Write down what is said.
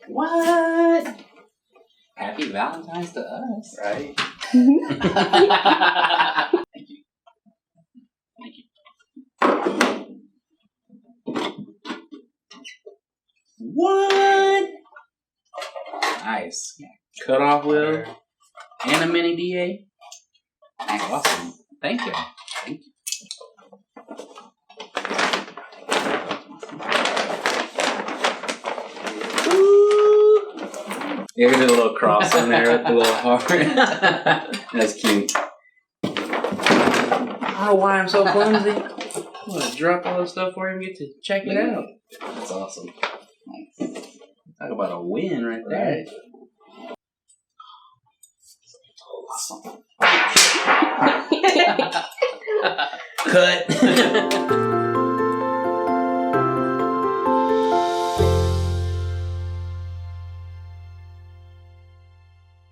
What? Happy Valentine's to us. Right? Thank you. Thank you. What? Nice. Cut off wheel and a mini DA. That's awesome. Thank you. Thank you. You ever did a little cross in there with the little heart? That's cute. I don't know why I'm so clumsy. I'm going to drop all this stuff for you and get to check it out. That's awesome. Nice. Talk about a win right there. Awesome. Cut.